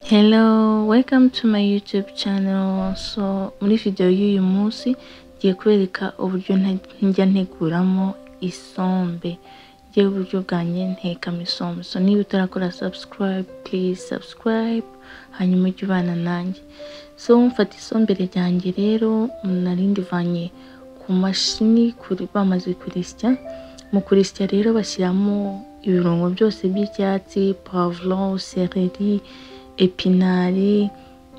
Hello, welcome to my YouTube channel. So muri video y'uyu munsi ngiye kubereka uburyo njya nteguramo isombe. Ngiye uburyo bwanjye ntekamo isombe. So niba utarakora subscribe, please subscribe hanyuma ujye ubana nanjye. So mfata isombe ryanjye rero nari ndivanye ku mashini bamaze kurisya. Mu kurisya rero bashyiramo ibirungo byose by'icyatsi, pavron, celery, epinari,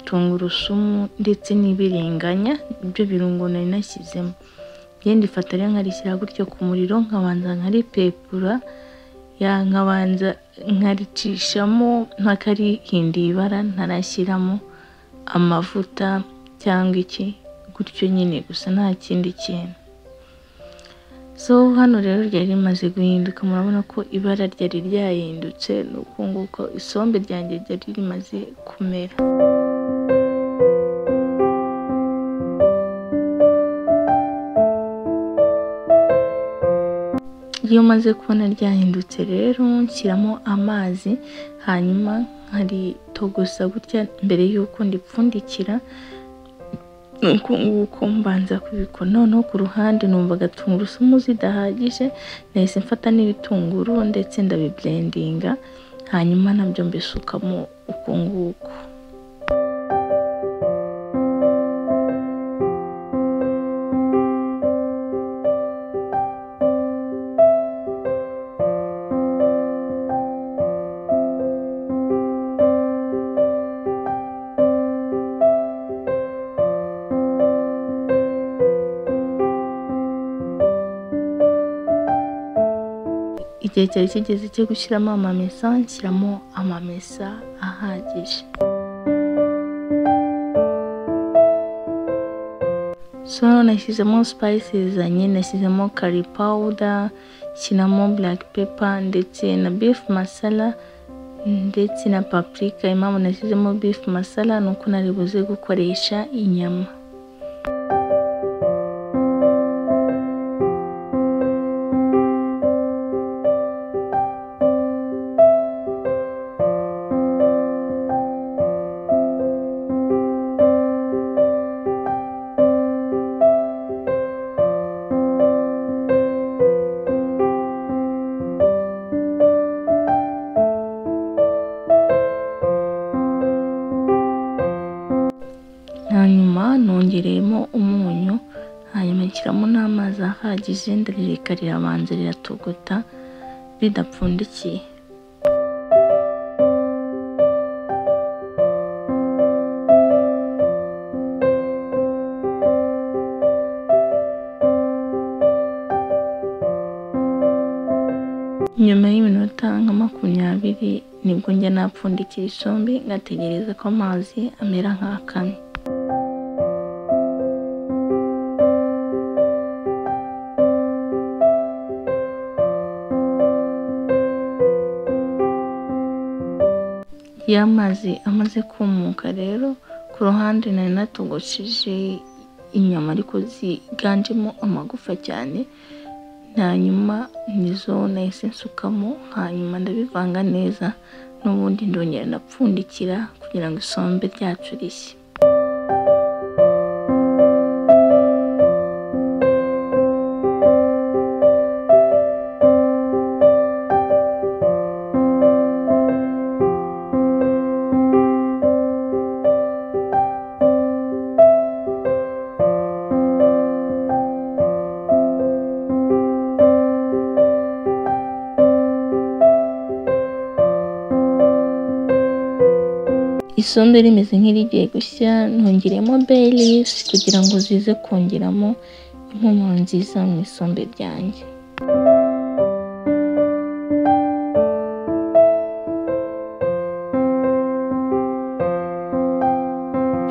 tungurusumu ndetse n'ibiringanya. Ibyo birungo nari nashyizemo. Ngende ifata rero nkarishyira gutyo ku muriro, nkabanza nkaripepura, nkabanza nkaricishamo ntakarihindiye ibara, ntarashyiramo amavuta cyangwa iki, gutyo nyine gusa nta kindi kintu. So hano rero ryari rimaze guhinduka, murabona ko ibara ryari ryahindutse, nuko nguko isombe ryanjye ryari rimaze kumera. Iyo maze kubona ryahindutse rero nshyiramo amazi, hanyuma nkaritogosa gutya mbere y'uko ndipfundikira. Nuko nguko mbanza kubikora. Noneho ku ruhande numvaga tungurusumu zidahagije, nahise mfata n'ibitunguru ndetse ndabiblendinga, hanyuma nabyo mbisukamo uko nguko. Igihe cyari kigeze cyo gushyiramo amamesa, nshyiramo amamesa ahagije. So nashyizemo spices zanye, nashyizemo curry powder, shyiramo black pepper ndetse na beef masala ndetse na paprika. Impamvu nashyizemo beef masala nuko nari buze gukoresha inyama. Hanyuma nongereyemo umunyu, hanyuma nshyiramo n'amazi ahagije, ndarireka rirabanza riratogota ridapfundikiye. Nyuma y'iminota nka 20 nibwo njya napfundikira isombe, ngategereza ko amazi amera nk'akamye. Iyo amazi amaze kumuka rero, ku ruhande nari natogosheje inyama ariko ziganjemo amagufa cyane, hanyuma nizo nahise nsukamo, hanyuma ndabivanga neza, n'ubundi ndongera ndapfundikira kugira ngo isombe ryacu rishye. Isombe rimeze nk'irigiye gushya, nongeremo bay leaves kugira ngo zize kongeramo impumuro nziza mu isombe ryanjye.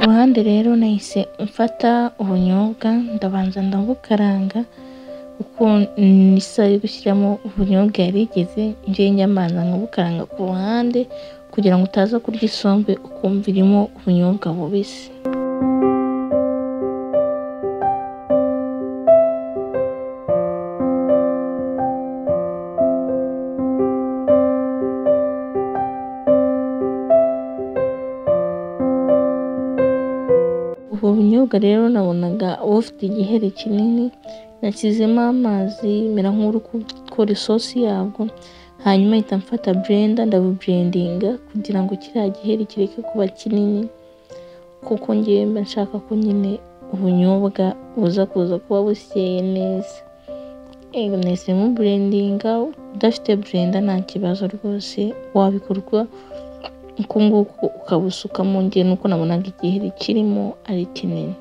Uruhande rero nahise mfata ubunyobwa, ndabanza ndabukaranga. Uko nisa gushyiramo ubunyobwa yarigeze, njye njyambanza nkabukaranga ku ruhande kugira ngo utaza kurya isombe ukumva irimo ubunyobwa bubisi. ubu bunyobwa rero nabonaga bufite igiheri kinini, nashyizemo amazi mera nk'uri gukora isosi yabwo, hanyuma ahita mfata blender ndabublendinga kugira ngo kiriya giheri kireke kuba kinini, kuko ngewe mba nshaka ko nyine ubunyobwa buza kuza kuba busyeye neza. Nahise mublendinga, udafite blender nta kibazo rwose wabikorwa uko nguko ukabusukamo, ngewe nuko nabonaga igiheri kirimo ari kinini.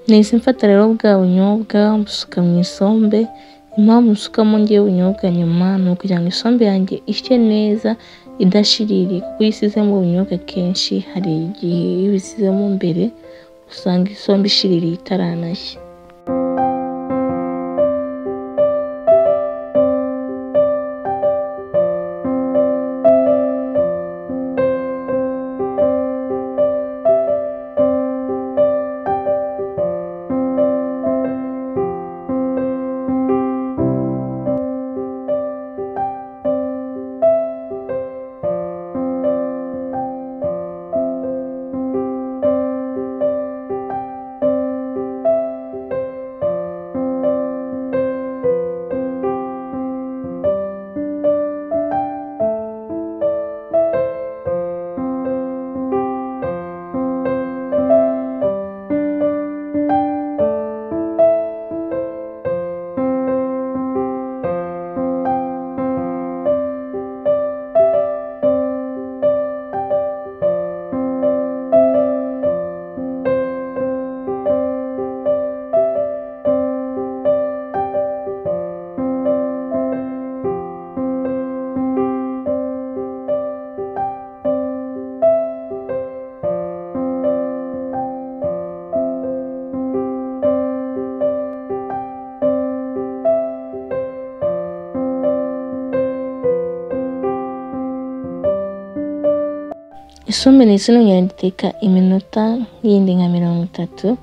Nahise mfata rero bwa bunyobwa mbusuka mu isombe. Impamvu nsukamo ngewe ubunyobwa nyuma ni ukugira ngo isombe yanjye ishye neza idashiririye, kuko iyo isizemo ubunyobwa kenshi hari igihe iyo ubisizemo mbere usanga isombe ishiririye itaranashya. Isombe nahise nongera nditeka iminota yindi nka 30.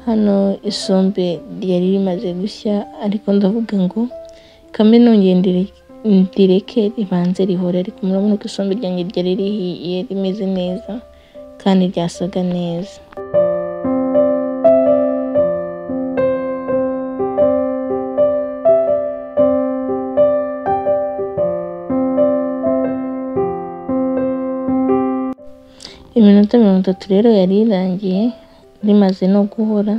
Hano isombe ryari rimaze gushya, ariko ndavuga ngo kambe nongeye ndireke ribanze rihore, ariko murabona ko isombe ryanjye ryari rihiye rimeze neza kandi ryasaga neza. Iminota 30 rero yari irangiye rimaze no guhora.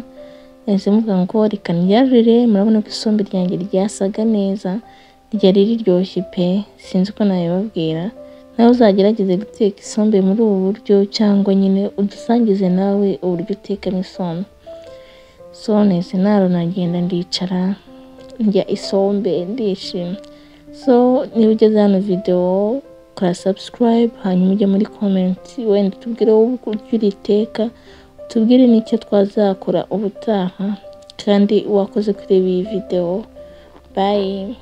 Nahise mvuga ngo reka ndyarire, murabona ko isombe ryanjye ryasaga neza, ryari riryoshye pe, sinzi ko nabibabwira. Nawe uzagerageze guteka isombe muri ubu buryo, cyangwa nyine udusangize nawe uburyo utekamo isombe. So nahise nagenda ndicara ndya isombe ndishimye. So niba ugeze hano video kora subscribe, hanyuma ujye muri comment wenda tubwire wowe uko uriteka, tubwire n'icyo twazakora ubutaha, kandi wakoze kureba iyi video. Bye.